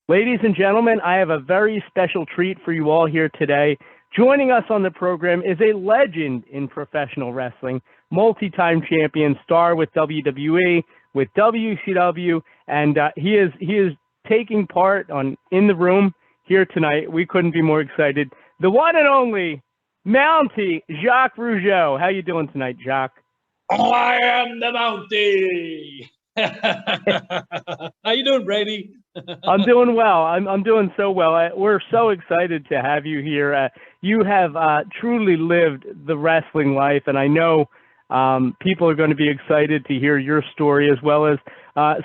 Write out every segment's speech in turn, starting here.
Ladies and gentlemen, I have a very special treat for you all here today. Joining us on the program is a legend in professional wrestling, multi-time champion, star with WWE, with WCW, and he is taking part in the room here tonight. We couldn't be more excited. The one and only Mountie Jacques Rougeau. How you doing tonight, Jacques? I am the Mountie. How you doing, Brady? I'm doing well. I'm doing so well. We're so excited to have you here. You have truly lived the wrestling life, and I know people are going to be excited to hear your story as well as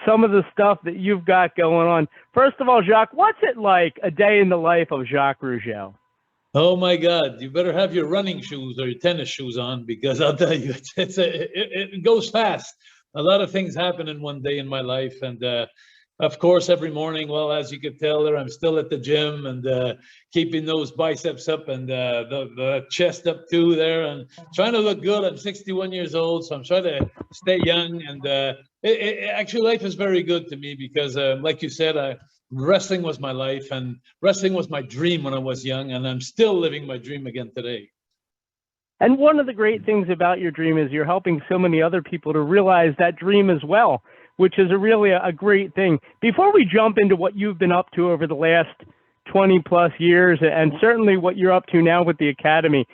some of the stuff that you've got going on. First of all, Jacques, what's it like a day in the life of Jacques Rougeau? Oh my God! You better have your running shoes or your tennis shoes on, because I'll tell you, it goes fast. A lot of things happen in one day in my life, and of course, every morning, well, as you could tell there, I'm still at the gym and keeping those biceps up and the chest up too there, and trying to look good. I'm 61 years old, so I'm trying to stay young. And actually, life is very good to me because, like you said, wrestling was my life, and wrestling was my dream when I was young, and I'm still living my dream again today. And one of the great things about your dream is you're helping so many other people to realize that dream as well, which is really a great thing. Before we jump into what you've been up to over the last 20 plus years, and certainly what you're up to now with the Academy,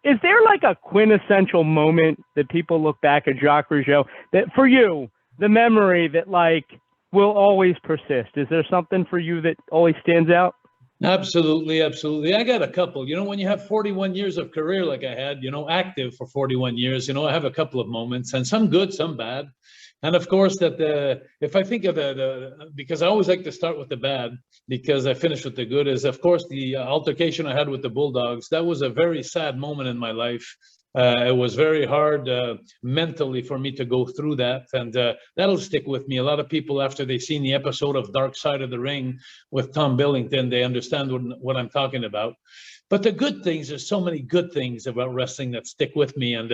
is there like a quintessential moment that people look back at Jacques Rougeau that for you, the memory that like will always persist? Is there something for you that always stands out? Absolutely, absolutely. I got a couple. When you have 41 years of career like I had, active for 41 years, I have a couple of moments, and some good, some bad. And of course, that if I think of because I always like to start with the bad, because I finish with the good, is of course the altercation I had with the Bulldogs. That was a very sad moment in my life. It was very hard mentally for me to go through that, and that'll stick with me. A lot of people, after they've seen the episode of Dark Side of the Ring with Tom Billington, they understand what I'm talking about. But the good things, there's so many good things about wrestling that stick with me, and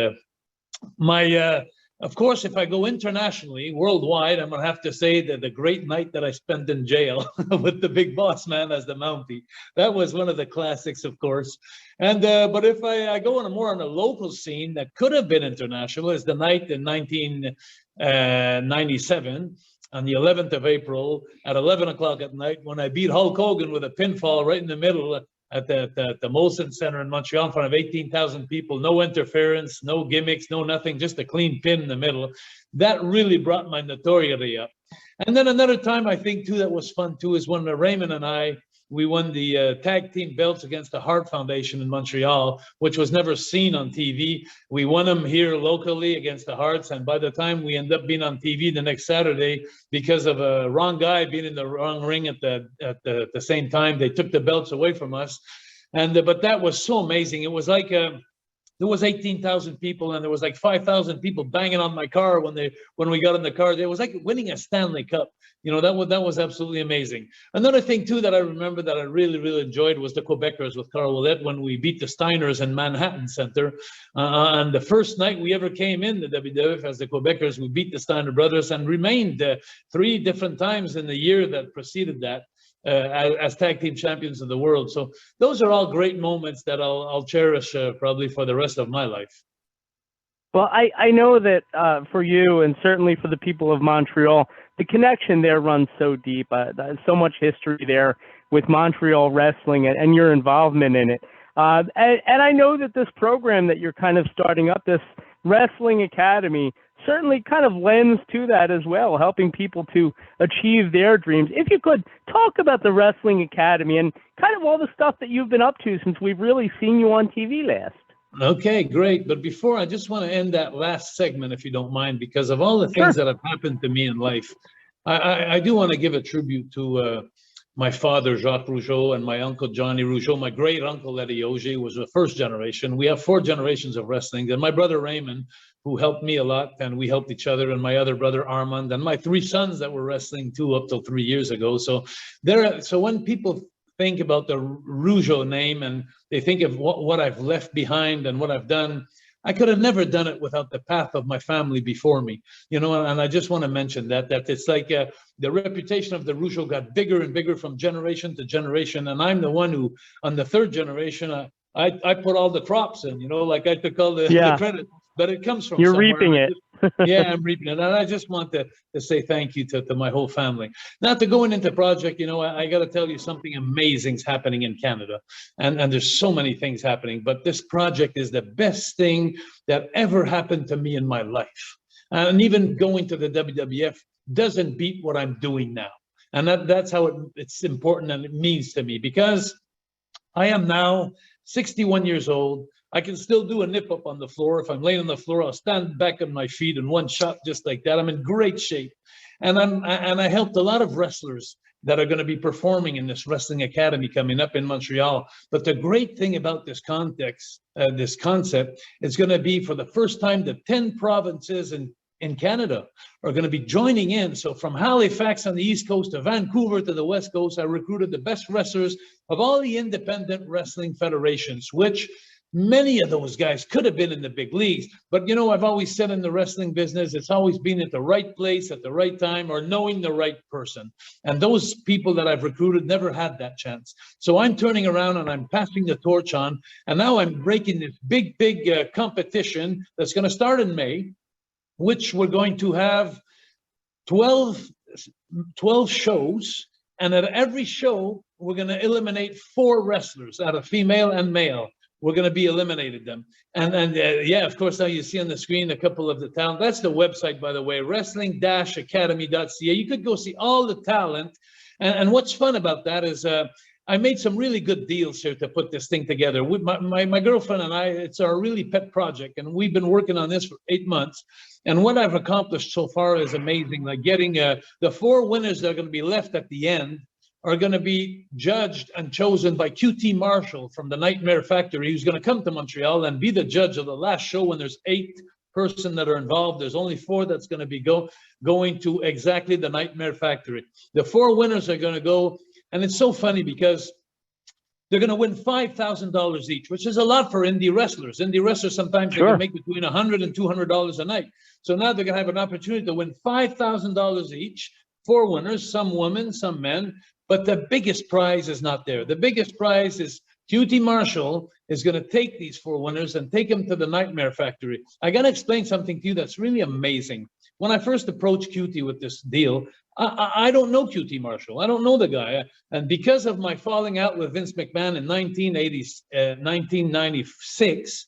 of course, if I go internationally, worldwide, I'm going to have to say that the great night that I spent in jail with the Big Boss Man as the Mountie, that was one of the classics, of course. And but if I go on a local scene that could have been international, is the night in 1997 on the 11th of April at 11 o'clock at night, when I beat Hulk Hogan with a pinfall right in the middle at the Molson Center in Montreal in front of 18,000 people, no interference, no gimmicks, no nothing, just a clean pin in the middle. That really brought my notoriety up. And then another time I think too that was fun too is when Raymond and we won the tag team belts against the Hart Foundation in Montreal, which was never seen on TV. We won them here locally against the Harts, and by the time we end up being on TV the next Saturday, because of a wrong guy being in the wrong ring at the same time, they took the belts away from us. And but that was so amazing. It was like there was 18,000 people, and there was like 5,000 people banging on my car when we got in the car. It was like winning a Stanley Cup. That was absolutely amazing. Another thing too that I remember that I really, really enjoyed was the Quebecers with Carl Ouellette when we beat the Steiners in Manhattan Center. And the first night we ever came in the WWF as the Quebecers, we beat the Steiner brothers and remained 3 different times in the year that preceded that. As tag team champions of the world. So those are all great moments that I'll cherish probably for the rest of my life. Well, I know that for you and certainly for the people of Montreal, the connection there runs so deep. So much history there with Montreal wrestling and your involvement in it. And I know that this program that you're kind of starting up, this Wrestling Academy, certainly kind of lends to that as well, helping people to achieve their dreams. If you could talk about the Wrestling Academy and kind of all the stuff that you've been up to since we've really seen you on TV last. Okay, great. But before, I just want to end that last segment, if you don't mind, because of all the things that have happened to me in life. I do want to give a tribute to my father, Jacques Rougeau, and my uncle, Johnny Rougeau. My great uncle, Eddie Auger, was the first generation. We have 4 generations of wrestling. And my brother, Raymond, who helped me a lot, and we helped each other, and my other brother, Armand, and my 3 sons that were wrestling too up till 3 years ago. So when people think about the Rougeau name and they think of what I've left behind and what I've done, I could have never done it without the path of my family before me, and I just want to mention that it's like the reputation of the Rougeau got bigger and bigger from generation to generation. And I'm the one who, on the third generation, I put all the crops in, like I took all the credit, but it comes from You're somewhere. reaping it. Yeah, I'm reaping it. And I just want to say thank you to my whole family. Now, to going into project, I got to tell you something amazing's happening in Canada. And there's so many things happening, but this project is the best thing that ever happened to me in my life. And even going to the WWF doesn't beat what I'm doing now. And that's how it's important and it means to me, because I am now 61 years old. I can still do a nip up on the floor. If I'm laying on the floor, I'll stand back on my feet in one shot just like that. I'm in great shape. And I helped a lot of wrestlers that are going to be performing in this wrestling academy coming up in Montreal. But the great thing about this concept, it's going to be for the first time the 10 provinces in Canada are going to be joining in. So from Halifax on the East Coast to Vancouver to the West Coast, I recruited the best wrestlers of all the independent wrestling federations, which many of those guys could have been in the big leagues. But, I've always said in the wrestling business, it's always been at the right place at the right time or knowing the right person. And those people that I've recruited never had that chance. So I'm turning around and I'm passing the torch on. And now I'm breaking this big competition that's going to start in May, which we're going to have 12 shows. And at every show, we're going to eliminate 4 wrestlers out of female and male. We're going to be eliminated them. And yeah, of course, now you see on the screen a couple of the talent. That's the website, by the way, wrestling-academy.ca. You could go see all the talent. And what's fun about that is I made some really good deals here to put this thing together. With my girlfriend and I, it's our really pet project. And we've been working on this for 8 months. And what I've accomplished so far is amazing. Like getting the 4 winners that are going to be left at the end are going to be judged and chosen by QT Marshall from the Nightmare Factory, who's going to come to Montreal and be the judge of the last show. When there's 8 person that are involved, there's only 4 that's going to be going to exactly the Nightmare Factory. The 4 winners are going to go, and it's so funny because they're going to win $5,000 each, which is a lot for indie wrestlers. Indie wrestlers sometimes they can make between $100 and $200 a night. So now they're going to have an opportunity to win $5,000 each. 4 winners, some women, some men. But the biggest prize is not there. The biggest prize is QT Marshall is going to take these 4 winners and take them to the Nightmare Factory. I got to explain something to you that's really amazing. When I first approached QT with this deal, I don't know QT Marshall. I don't know the guy. And because of my falling out with Vince McMahon in 1996,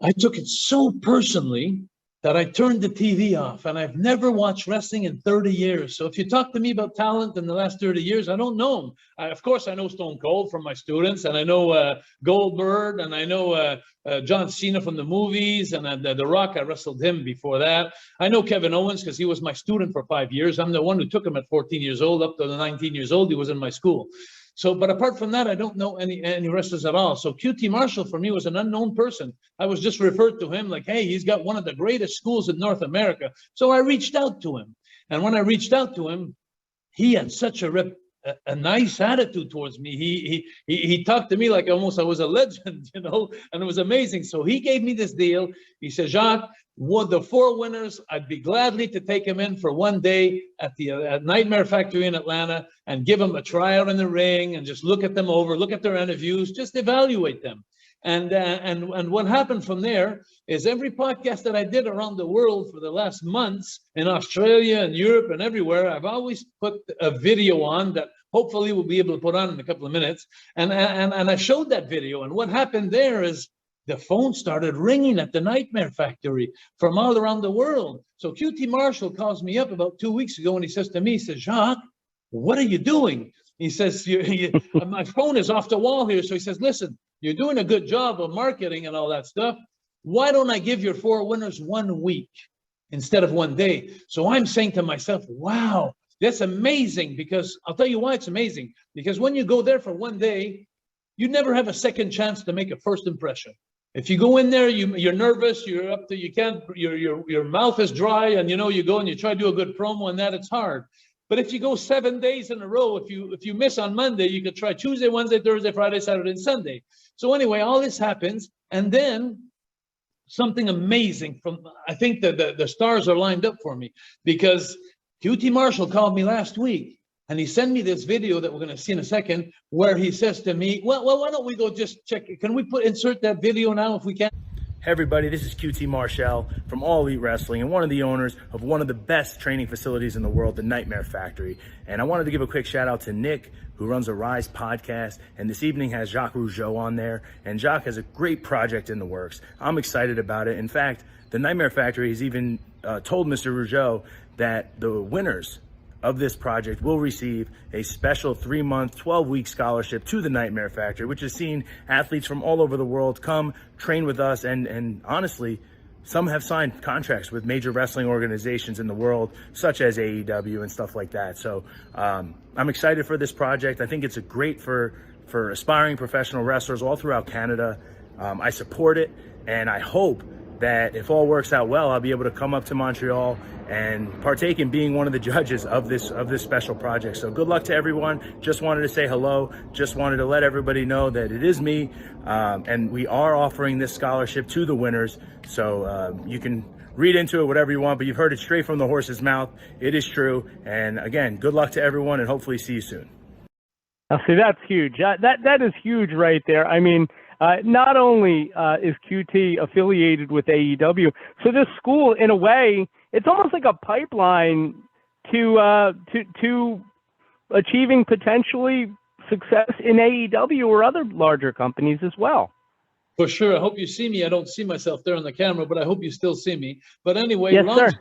I took it so personally that I turned the TV off, and I've never watched wrestling in 30 years. So if you talk to me about talent in the last 30 years, I don't know them. Of course, I know Stone Cold from my students, and I know Goldberg, and I know John Cena from the movies, and The Rock, I wrestled him before that. I know Kevin Owens because he was my student for 5 years. I'm the one who took him at 14 years old up to the 19 years old. He was in my school. So, but apart from that, I don't know any wrestlers at all. So QT Marshall for me was an unknown person. I was just referred to him like, hey, he's got one of the greatest schools in North America. So I reached out to him. And when I reached out to him, he had such a nice attitude towards me. He talked to me like almost I was a legend, and it was amazing. So he gave me this deal. He said, Jacques, the 4 winners, I'd be gladly to take them in for 1 day at the Nightmare Factory in Atlanta and give them a tryout in the ring and just look at them over, look at their interviews, just evaluate them. And what happened from there is every podcast that I did around the world for the last months in Australia and Europe and everywhere, I've always put a video on that hopefully we'll be able to put on in a couple of minutes. And I showed that video. And what happened there is the phone started ringing at the Nightmare Factory from all around the world. So QT Marshall calls me up about 2 weeks ago and he says to me, he says, Jacques, what are you doing? He says, my phone is off the wall here. So he says, listen, you're doing a good job of marketing and all that stuff. Why don't I give your 4 winners 1 week instead of 1 day? So I'm saying to myself, wow, that's amazing, because I'll tell you why it's amazing. Because when you go there for 1 day, you never have a second chance to make a first impression. If you go in there, you're nervous, your mouth is dry, and you go and you try to do a good promo and that, it's hard. But if you go 7 days in a row, if you miss on Monday, you could try Tuesday, Wednesday, Thursday, Friday, Saturday, and Sunday. So anyway, all this happens, and then something amazing from, I think that the stars are lined up for me, because QT Marshall called me last week and he sent me this video that we're going to see in a second, where he says to me, well, why don't we go just check it? Can we insert that video now if we can? Hey everybody, this is QT Marshall from All Elite Wrestling and one of the owners of one of the best training facilities in the world, the Nightmare Factory. And I wanted to give a quick shout out to Nick, who runs a Rise podcast, and this evening has Jacques Rougeau on there. And Jacques has a great project in the works. I'm excited about it. In fact, the Nightmare Factory has even told Mr. Rougeau that the winners of this project will receive a special 3-month, 12-week scholarship to the Nightmare Factory, which has seen athletes from all over the world come train with us. And honestly, some have signed contracts with major wrestling organizations in the world, such as AEW and stuff like that. So I'm excited for this project. I think it's a great for aspiring professional wrestlers all throughout Canada. I support it, and I hope that if all works out well, I'll be able to come up to Montreal and partake in being one of the judges of this special project. So good luck to everyone. Just wanted to say hello. Just wanted to let everybody know that it is me, and we are offering this scholarship to the winners. So you can read into it whatever you want, but you've heard it straight from the horse's mouth. It is true. And again, good luck to everyone, and hopefully see you soon. Now, see, that's huge. That is huge right there. I mean, not only is QT affiliated with AEW, so this school, in a way, it's almost like a pipeline to achieving potentially success in AEW or other larger companies as well. For sure. I hope you see me. I don't see myself there on the camera, but I hope you still see me. But anyway, yes,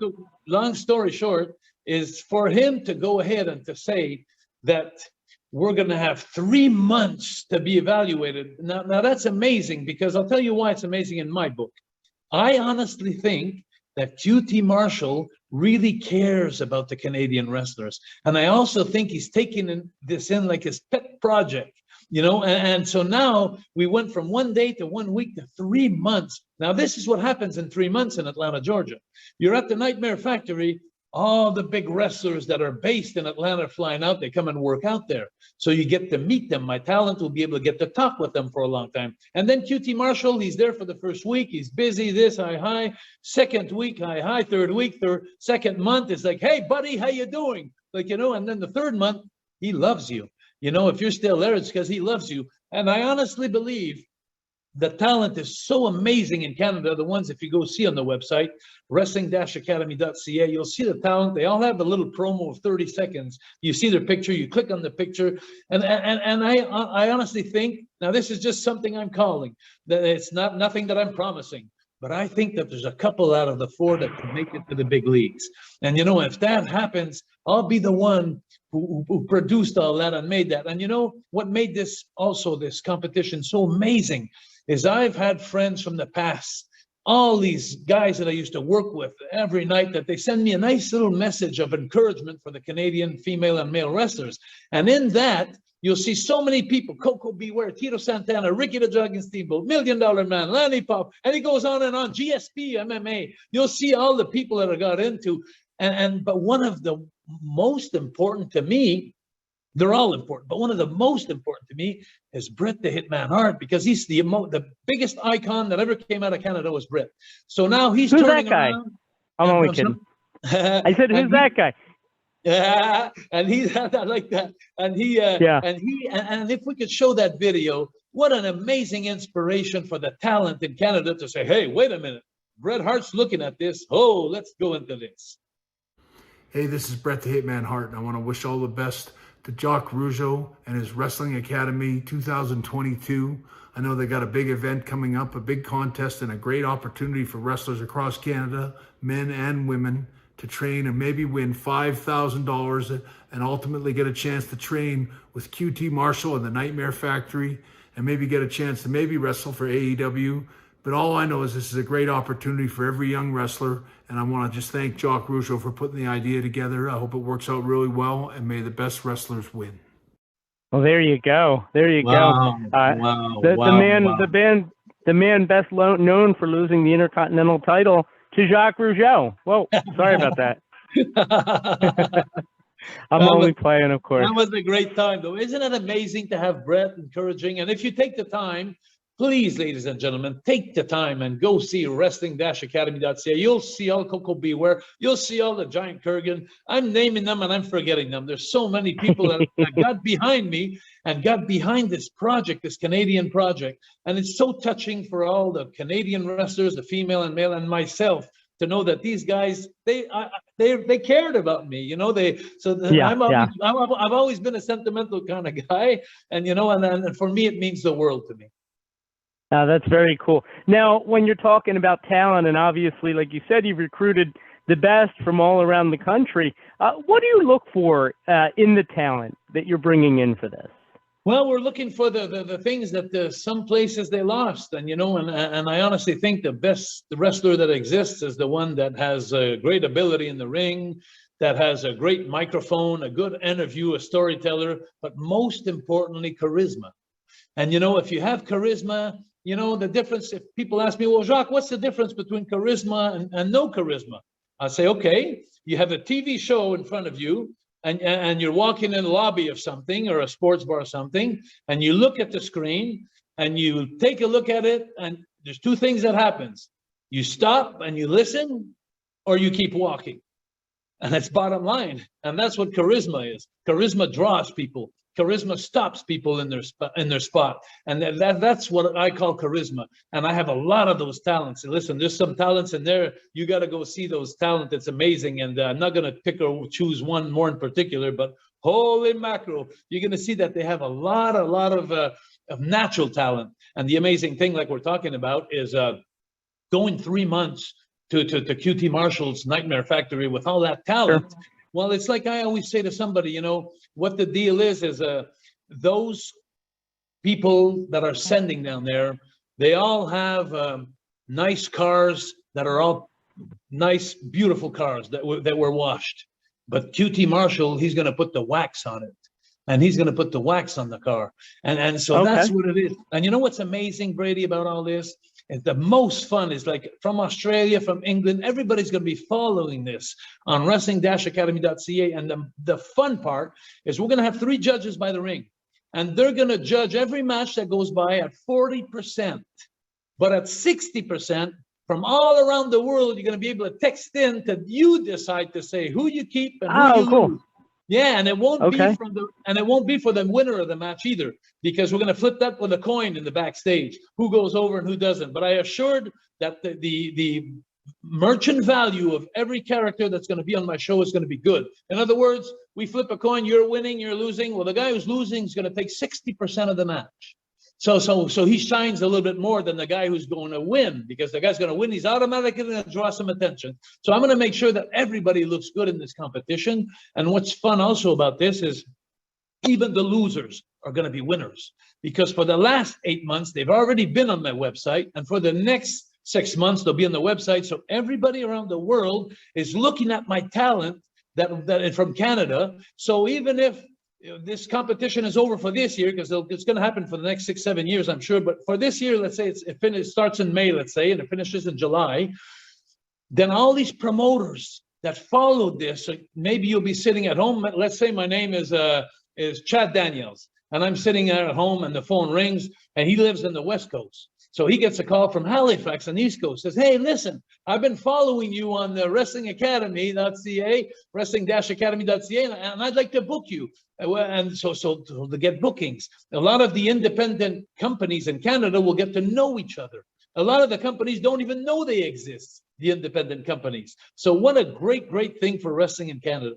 long story short is for him to go ahead and to say that we're going to have 3 months to be evaluated. Now that's amazing, because I'll tell you why it's amazing in my book. I honestly think that QT Marshall really cares about the Canadian wrestlers. And I also think he's taking this in like his pet project, you know, and so now we went from 1 day to 1 week to 3 months. Now, this is what happens in 3 months in Atlanta, Georgia. You're at the Nightmare Factory. All the big wrestlers that are based in Atlanta are flying out. They come and work out there. So you get to meet them. My talent will be able to get to talk with them for a long time. And then QT Marshall, he's there for the first week. He's busy, this, hi. Second week, hi. Third week, second month, it's like, hey, buddy, how you doing? Like, you know, and then the third month, he loves you. You know, if you're still there, it's because he loves you. And I honestly believe the talent is so amazing in Canada. The ones, if you go see on the website, wrestling-academy.ca, you'll see the talent. They all have a little promo of 30 seconds. You see their picture, you click on the picture. And I honestly think, now this is just something I'm calling, that it's nothing that I'm promising, but I think that there's a couple out of the 4 that can make it to the big leagues. And, you know, if that happens, I'll be the one who produced all that and made that. And you know, what made this competition so amazing is I've had friends from the past, all these guys that I used to work with every night, that they send me a nice little message of encouragement for the Canadian female and male wrestlers. And in that, you'll see so many people: Coco Beware, Tito Santana, Ricky the Dragon Steamboat, $1 Million Man, Lanny Pop, and he goes on and on, GSP, MMA. You'll see all the people that I got into. But one of the most important to me, they're all important, but one of the most important to me is Bret the Hitman Hart, because he's the biggest icon that ever came out of Canada was Bret. So now he's who's turning that guy? around. I'm only kidding. I said, who's that guy? Yeah, and he I like that. And and if we could show that video, what an amazing inspiration for the talent in Canada to say, hey, wait a minute, Bret Hart's looking at this. Oh, let's go into this. Hey, this is Bret the Hitman Hart, and I want to wish all the best to Jacques Rougeau and his Wrestling Academy 2022. I know they got a big event coming up, a big contest, and a great opportunity for wrestlers across Canada, men and women, to train and maybe win $5,000 and ultimately get a chance to train with QT Marshall and the Nightmare Factory, and maybe get a chance to maybe wrestle for AEW. But all I know is this is a great opportunity for every young wrestler, and I want to just thank Jacques Rougeau for putting the idea together. I hope it works out really well, and may the best wrestlers win. Well, there you go. There you go. The man best known for losing the Intercontinental title to Jacques Rougeau. Whoa, sorry about that. I'm only playing, of course. That was a great time, though. Isn't it amazing to have Bret encouraging? And if you take the time please, ladies and gentlemen, take the time and go see wrestling-academy.ca. You'll see all Coco Beware. You'll see all the Giant Kurgan. I'm naming them and I'm forgetting them. There's so many people that got behind me and got behind this project, this Canadian project. And it's so touching for all the Canadian wrestlers, the female and male, and myself, to know that these guys, they cared about me, you know. I've always been a sentimental kind of guy, and you know, and for me, it means the world to me. That's very cool. Now, when you're talking about talent, and obviously, like you said, you've recruited the best from all around the country. What do you look for in the talent that you're bringing in for this? Well, we're looking for the things that some places they lost, and you know, and I honestly think the best wrestler that exists is the one that has a great ability in the ring, that has a great microphone, a good interview, a storyteller, but most importantly, charisma. And you know, if you have charisma, you know, the difference, if people ask me, well, Jacques, what's the difference between charisma and no charisma? I say, okay, you have a TV show in front of you, and you're walking in the lobby of something or a sports bar or something, and you look at the screen and you take a look at it, and there's two things that happens. You stop and you listen, or you keep walking. And that's bottom line. And that's what charisma is. Charisma draws people. Charisma stops people in their spot. And that's what I call charisma. And I have a lot of those talents. And listen, there's some talents in there. You got to go see those talents. It's amazing. And I'm not going to pick or choose one more in particular, but holy mackerel, you're going to see that they have a lot of natural talent. And the amazing thing, like we're talking about, is going 3 months to QT Marshall's Nightmare Factory with all that talent. Sure. Well, it's like I always say to somebody, you know, what the deal is those people that are sending down there, they all have nice cars that are all nice, beautiful cars that were washed. But QT Marshall, he's going to put the wax on it. And he's going to put the wax on the car. And so That's what it is. And you know what's amazing, Brady, about all this? And the most fun is, like, from Australia, from England, everybody's going to be following this on wrestling-academy.ca. And the fun part is we're going to have 3 judges by the ring, and they're going to judge every match that goes by at 40%. But at 60%, from all around the world, you're going to be able to text in to you decide to say who you keep and who you lose. Yeah, and it won't be for the winner of the match either, because we're going to flip that with a coin in the backstage, who goes over and who doesn't. But I assured that the merchant value of every character that's going to be on my show is going to be good. In other words, we flip a coin, you're winning, you're losing. Well, the guy who's losing is going to take 60% of the match. So he shines a little bit more than the guy who's going to win, because the guy's going to win. He's automatically going to draw some attention. So I'm going to make sure that everybody looks good in this competition. And what's fun also about this is even the losers are going to be winners, because for the last 8 months, they've already been on my website. And for the next 6 months, they'll be on the website. So everybody around the world is looking at my talent that from Canada. So even if this competition is over for this year, because it's going to happen for the next 6-7 years, I'm sure. But for this year, let's say it starts in May, let's say, and it finishes in July. Then all these promoters that followed this, maybe you'll be sitting at home. Let's say my name is Chad Daniels, and I'm sitting at home, and the phone rings, and he lives in the West Coast. So he gets a call from Halifax on the East Coast, says, hey, listen, I've been following you on the wrestling-academy.ca, wrestling-academy.ca, and I'd like to book you. And so to get bookings, a lot of the independent companies in Canada will get to know each other. A lot of the companies don't even know they exist, the independent companies. So what a great thing for wrestling in Canada.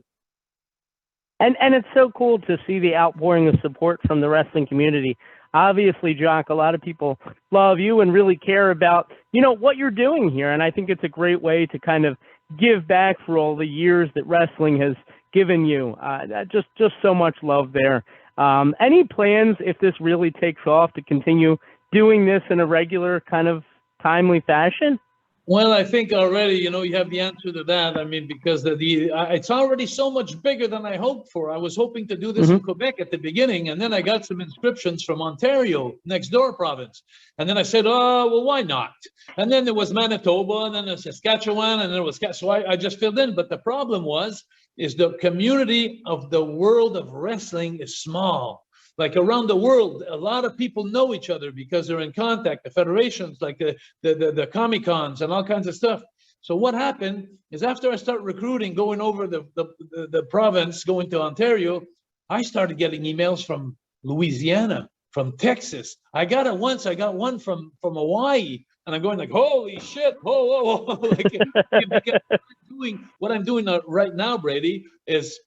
And it's so cool to see the outpouring of support from the wrestling community. Obviously, Jacques, a lot of people love you and really care about, you know, what you're doing here. And I think it's a great way to kind of give back for all the years that wrestling has given you. Just so much love there. Any plans, if this really takes off, to continue doing this in a regular kind of timely fashion? Well, I think already, you know, you have the answer to that. I mean, because it's already so much bigger than I hoped for. I was hoping to do this in Quebec at the beginning, and then I got some inscriptions from Ontario, next door province. And then I said, oh, well, why not? And then there was Manitoba, and then there's Saskatchewan, and there was, so I just filled in. But the problem is the community of the world of wrestling is small. Like around the world, a lot of people know each other because they're in contact. The federations, like the Comic-Cons and all kinds of stuff. So what happened is after I started recruiting, going over the province, going to Ontario, I started getting emails from Louisiana, from Texas. I got it once. I got one from Hawaii, and I'm going like, holy shit! Whoa, whoa, whoa! Like, what I'm doing right now, Brady, is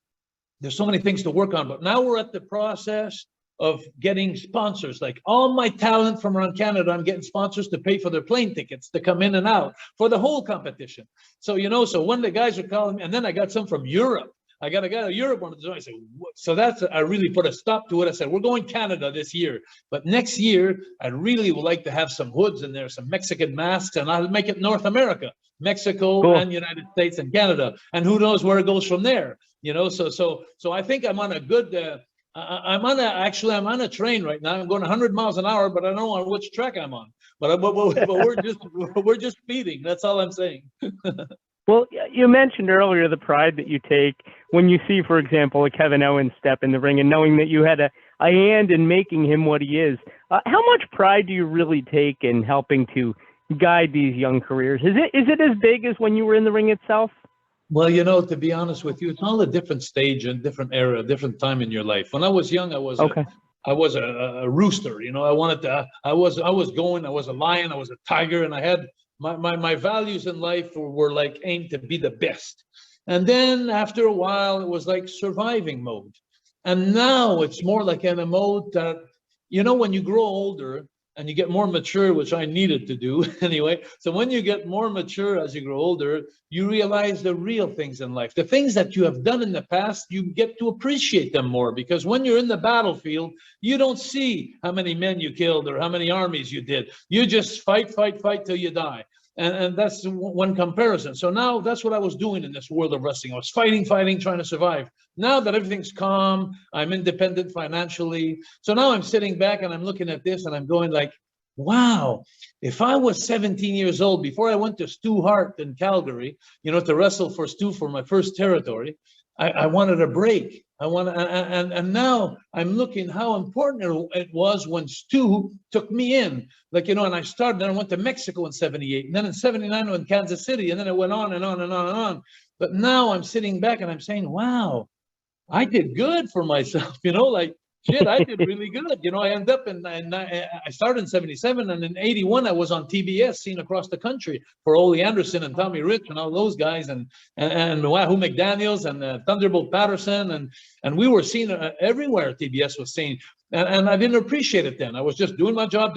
there's so many things to work on. But now we're at the process of getting sponsors. Like all my talent from around Canada, I'm getting sponsors to pay for their plane tickets to come in and out for the whole competition. So, so when the guys are calling me, and then I got some from Europe. I got a guy in Europe wanted to join. I said, so I really put a stop to it. I said, we're going Canada this year, but next year, I really would like to have some hoods in there, some Mexican masks, and I'll make it North America, Mexico, cool. And United States and Canada. And who knows where it goes from there, so I think I'm on a good, I'm on a train right now. I'm going 100 miles an hour, but I don't know on which track I'm on, but we're just speeding. That's all I'm saying. Well, you mentioned earlier the pride that you take when you see, for example, a Kevin Owens step in the ring and knowing that you had a hand in making him what he is. How much pride do you really take in helping to guide these young careers? Is it as big as when you were in the ring itself? Well, to be honest with you, it's all a different stage and different era, different time in your life. When I was young, I was a rooster. I wanted to. I was a lion. I was a tiger, and I had. My values in life were like aimed to be the best. And then after a while, it was like surviving mode. And now it's more like in a mode that, when you grow older and you get more mature, which I needed to do anyway. So when you get more mature as you grow older, you realize the real things in life. The things that you have done in the past, you get to appreciate them more, because when you're in the battlefield, you don't see how many men you killed or how many armies you did. You just fight till you die. And that's one comparison. So now that's what I was doing in this world of wrestling. I was fighting, trying to survive. Now that everything's calm, I'm independent financially. So now I'm sitting back and I'm looking at this and I'm going like, wow, if I was 17 years old, before I went to Stu Hart in Calgary, to wrestle for Stu for my first territory, I wanted a break. And now I'm looking how important it was when Stu took me in. Like, and I started, then I went to Mexico in 78, and then in 79 I went to Kansas City, and then it went on and on and on and on. But now I'm sitting back and I'm saying, wow, I did good for myself, like, shit, I did really good. I ended up I started in 77, and in 81, I was on TBS, seen across the country for Ole Anderson and Tommy Rich and all those guys, and Wahoo McDaniels and Thunderbolt Patterson, and we were seen everywhere. TBS was seen, and I didn't appreciate it then. I was just doing my job,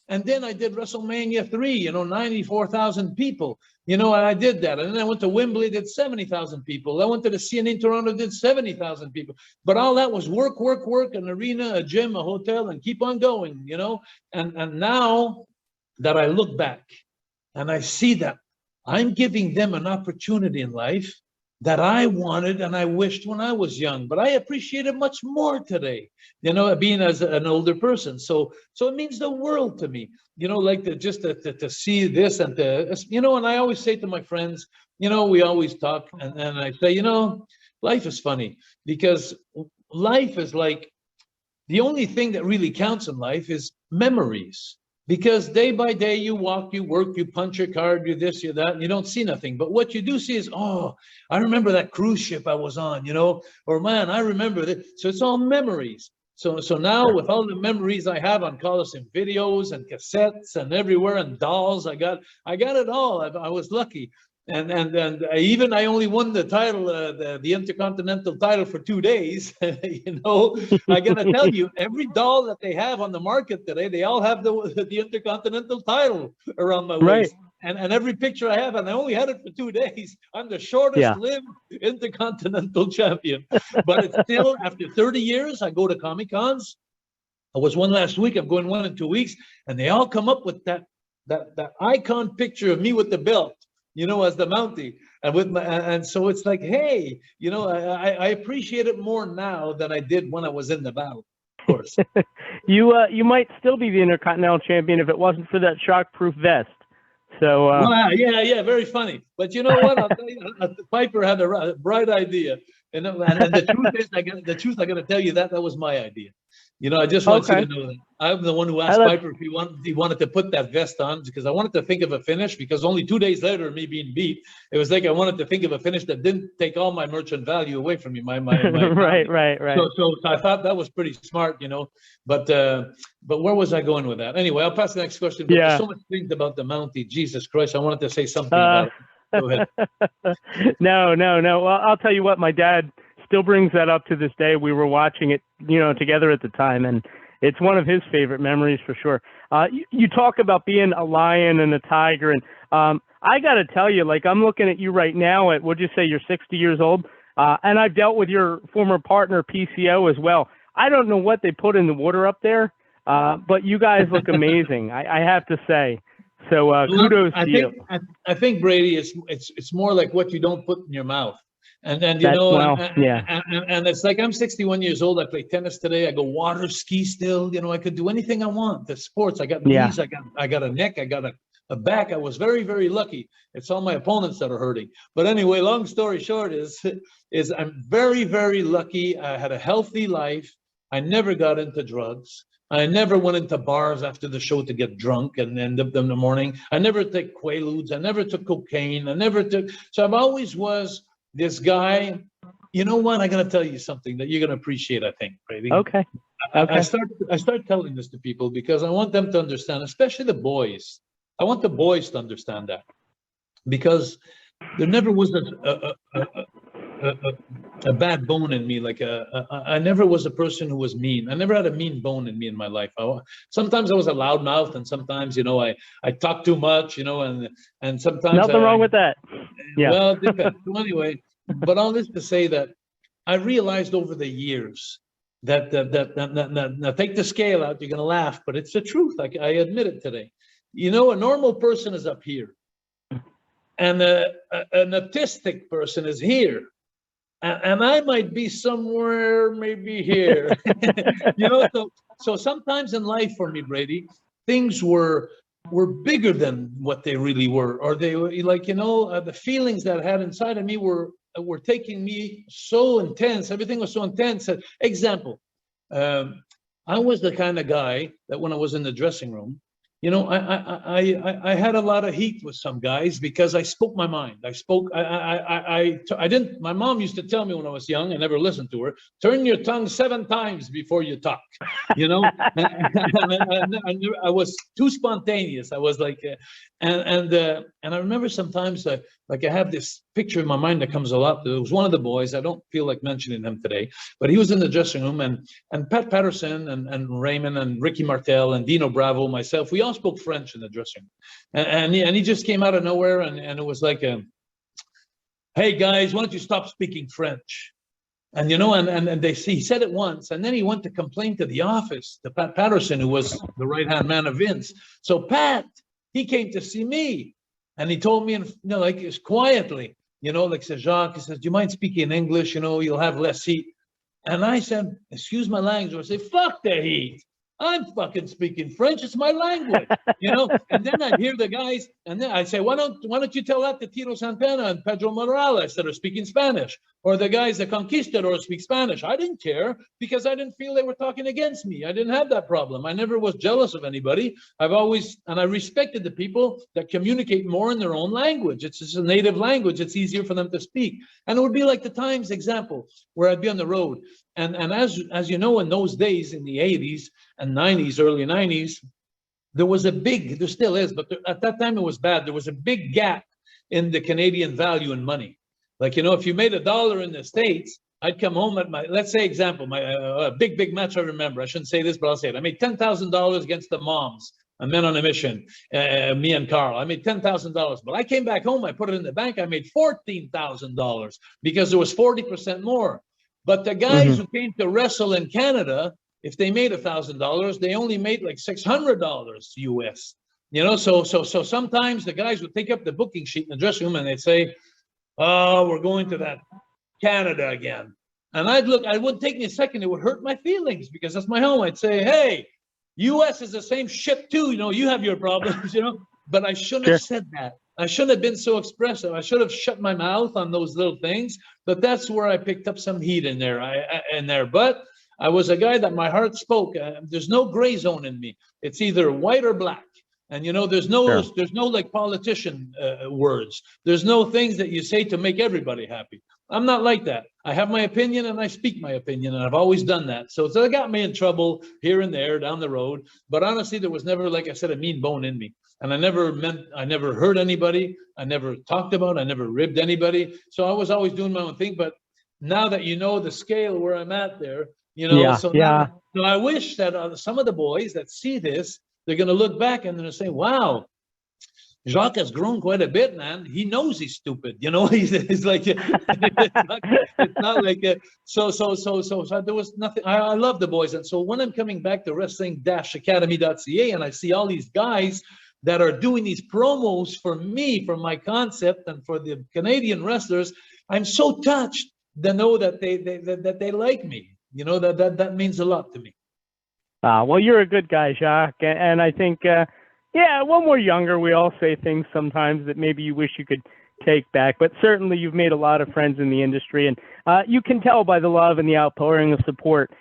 and then I did WrestleMania 3, 94,000 people, and I did that. And then I went to Wembley, did 70,000 people. I went to the CNN Toronto, did 70,000 people. But all that was work, an arena, a gym, a hotel, and keep on going, And now that I look back and I see that I'm giving them an opportunity in life that I wanted and I wished when I was young, but I appreciate it much more today, being as an older person. So it means the world to me, like to see this and and I always say to my friends, we always talk and I say, life is funny, because life is like, the only thing that really counts in life is memories. Because day by day, you walk, you work, you punch your card, you this, you that, and you don't see nothing. But what you do see is, oh, I remember that cruise ship I was on, or man, I remember that. So it's all memories. So now with all the memories I have on Coliseum videos and cassettes and everywhere and dolls, I got it all. I was lucky. And I only won the title, the Intercontinental title for 2 days. I gotta tell you, every doll that they have on the market today, they all have the Intercontinental title around my waist. And every picture I have, and I only had it for 2 days, I'm the shortest lived Intercontinental champion. But it's still, after 30 years, I go to Comic-Cons. I was one last week, I'm going one in 2 weeks, and they all come up with that icon picture of me with the belt, as the Mountie, and so it's like, hey, I appreciate it more now than I did when I was in the battle. Of course, you might still be the Intercontinental Champion if it wasn't for that shockproof vest. So yeah, very funny. But you know what? I'll tell you, Piper had a bright idea, and the truth is, I got to tell you that was my idea. I just want you Okay. to know that I'm the one who asked Piper if he wanted to put that vest on, because I wanted to think of a finish, because only 2 days later, me being beat, it was like I wanted to think of a finish that didn't take all my merchant value away from me. My right. So I thought that was pretty smart, But where was I going with that? Anyway, I'll pass the next question. But there's so much things about the Mountie. Jesus Christ, I wanted to say something about it. Go ahead. No. Well, I'll tell you what, my dad still brings that up to this day. We were watching it, together at the time, and it's one of his favorite memories for sure. You talk about being a lion and a tiger, and I got to tell you, like, I'm looking at you right now at, would you say you're 60 years old? And I've dealt with your former partner, PCO, as well. I don't know what they put in the water up there, but you guys look amazing, I have to say. So kudos to you. I think, Brady, it's more like what you don't put in your mouth. And and it's like, I'm 61 years old. I play tennis today. I go water ski still. I could do anything I want. The sports. I got knees. I got a neck. I got a back. I was very, very lucky. It's all my opponents that are hurting. But anyway, long story short is I'm very, very lucky. I had a healthy life. I never got into drugs. I never went into bars after the show to get drunk and end up in the morning. I never took Quaaludes. I never took cocaine. So I've always was this guy. You know what? I got to tell you something that you're going to appreciate, I think, Brady. Okay. I start telling this to people because I want them to understand, especially the boys. I want the boys to understand that, because there never was a bad bone in me. Like I never was a person who was mean. I never had a mean bone in me in my life. Sometimes I was a loudmouth, and sometimes, I talk too much, and sometimes nothing wrong with that. Yeah. Well, it depends. So anyway, but all this to say that I realized over the years that take the scale out. You're going to laugh, but it's the truth. I admit it today. A normal person is up here, and an autistic person is here. And I might be somewhere, maybe here. So sometimes in life for me, Brady, things were bigger than what they really were, or they were like, the feelings that I had inside of me were taking me so intense. Everything was so intense. Example, I was the kind of guy that when I was in the dressing room, I had a lot of heat with some guys because I spoke my mind. I didn't. My mom used to tell me when I was young, I never listened to her, turn your tongue 7 times before you talk. I was too spontaneous. I was like, and I remember sometimes like I have this picture in my mind that comes a lot. There was one of the boys. I don't feel like mentioning him today, but he was in the dressing room, and Pat Patterson and Raymond and Ricky Martel and Dino Bravo, myself, we all spoke French in the dressing room, and he just came out of nowhere, and it was like, hey guys, why don't you stop speaking French? And he said it once, and then he went to complain to the office, to Pat Patterson, who was the right-hand man of Vince. So Pat, he came to see me, and he told me, like quietly, like said, Jacques, he says, do you mind speaking English? You'll have less heat. And I said, excuse my language. I say, fuck the heat. I'm fucking speaking French. It's my language, And then I'd hear the guys, and then I'd say, why don't you tell that to Tito Santana and Pedro Morales that are speaking Spanish, or the guys, the conquistadors, speak Spanish? I didn't care because I didn't feel they were talking against me. I didn't have that problem. I never was jealous of anybody. I respected the people that communicate more in their own language. It's just a native language. It's easier for them to speak. And it would be like the Times example where I'd be on the road. And as you know, in those days, in the 80s and 90s, early 90s, there still is, but at that time it was bad. There was a big gap in the Canadian value in money. Like, if you made $1 in the States, I'd come home at let's say example, my big match I remember. I shouldn't say this, but I'll say it. I made $10,000 against the Moms, a Men on a Mission, me and Carl. I made $10,000, but I came back home, I put it in the bank, I made $14,000 because there was 40% more. But the guys who came to wrestle in Canada, if they made $1,000, they only made like $600 US. So sometimes the guys would take up the booking sheet in the dressing room and they'd say, "Oh, we're going to that Canada again." And I'd look. It wouldn't take me a second. It would hurt my feelings because that's my home. I'd say, "Hey, US is the same shit too. You have your problems. But I shouldn't have said that. I shouldn't have been so expressive. I should have shut my mouth on those little things. But that's where I picked up some heat in there. But I was a guy that my heart spoke. There's no gray zone in me. It's either white or black. And there's no like politician words. There's no things that you say to make everybody happy. I'm not like that. I have my opinion and I speak my opinion, and I've always done that. So it got me in trouble here and there down the road. But honestly, there was never, like I said, a mean bone in me. And I never hurt anybody. I never talked about, I never ribbed anybody. So I was always doing my own thing. But now that the scale where I'm at there, so I wish that some of the boys that see this, they're going to look back and they're going to say, wow, Jacques has grown quite a bit, man. He knows he's stupid. He's like, it's not like, so there was nothing. I love the boys. And so when I'm coming back to wrestling-academy.ca and I see all these guys that are doing these promos for me, for my concept and for the Canadian wrestlers, I'm so touched to know that they like me. That means a lot to me. Well, you're a good guy, Jacques, and I think, when we're younger, we all say things sometimes that maybe you wish you could take back, but certainly you've made a lot of friends in the industry, and you can tell by the love and the outpouring of support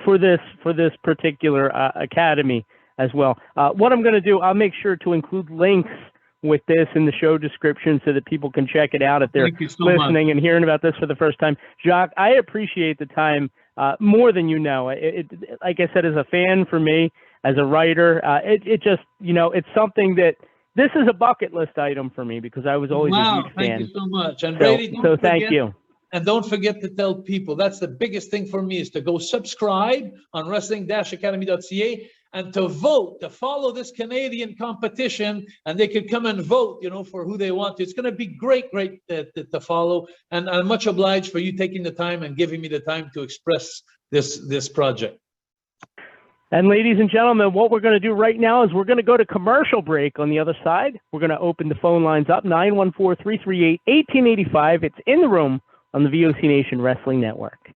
for this particular academy as well. What I'm going to do, I'll make sure to include links with this in the show description so that people can check it out if they're listening and hearing about this for the first time. Jacques, I appreciate the time more than you know. It, like I said, as a fan for me, as a writer, it just, it's something that this is a bucket list item for me because I was always a huge fan. Thank you so much. And Brady, thank you. And don't forget to tell people, that's the biggest thing for me, is to go subscribe on wrestling-academy.ca and to vote, to follow this Canadian competition, and they could come and vote, for who they want to. It's going to be great to follow, and I'm much obliged for you taking the time and giving me the time to express this project. And ladies and gentlemen, what we're going to do right now is we're going to go to commercial break. On the other side, we're going to open the phone lines up, 914-338-1885. It's In the Room on the VOC Nation Wrestling Network.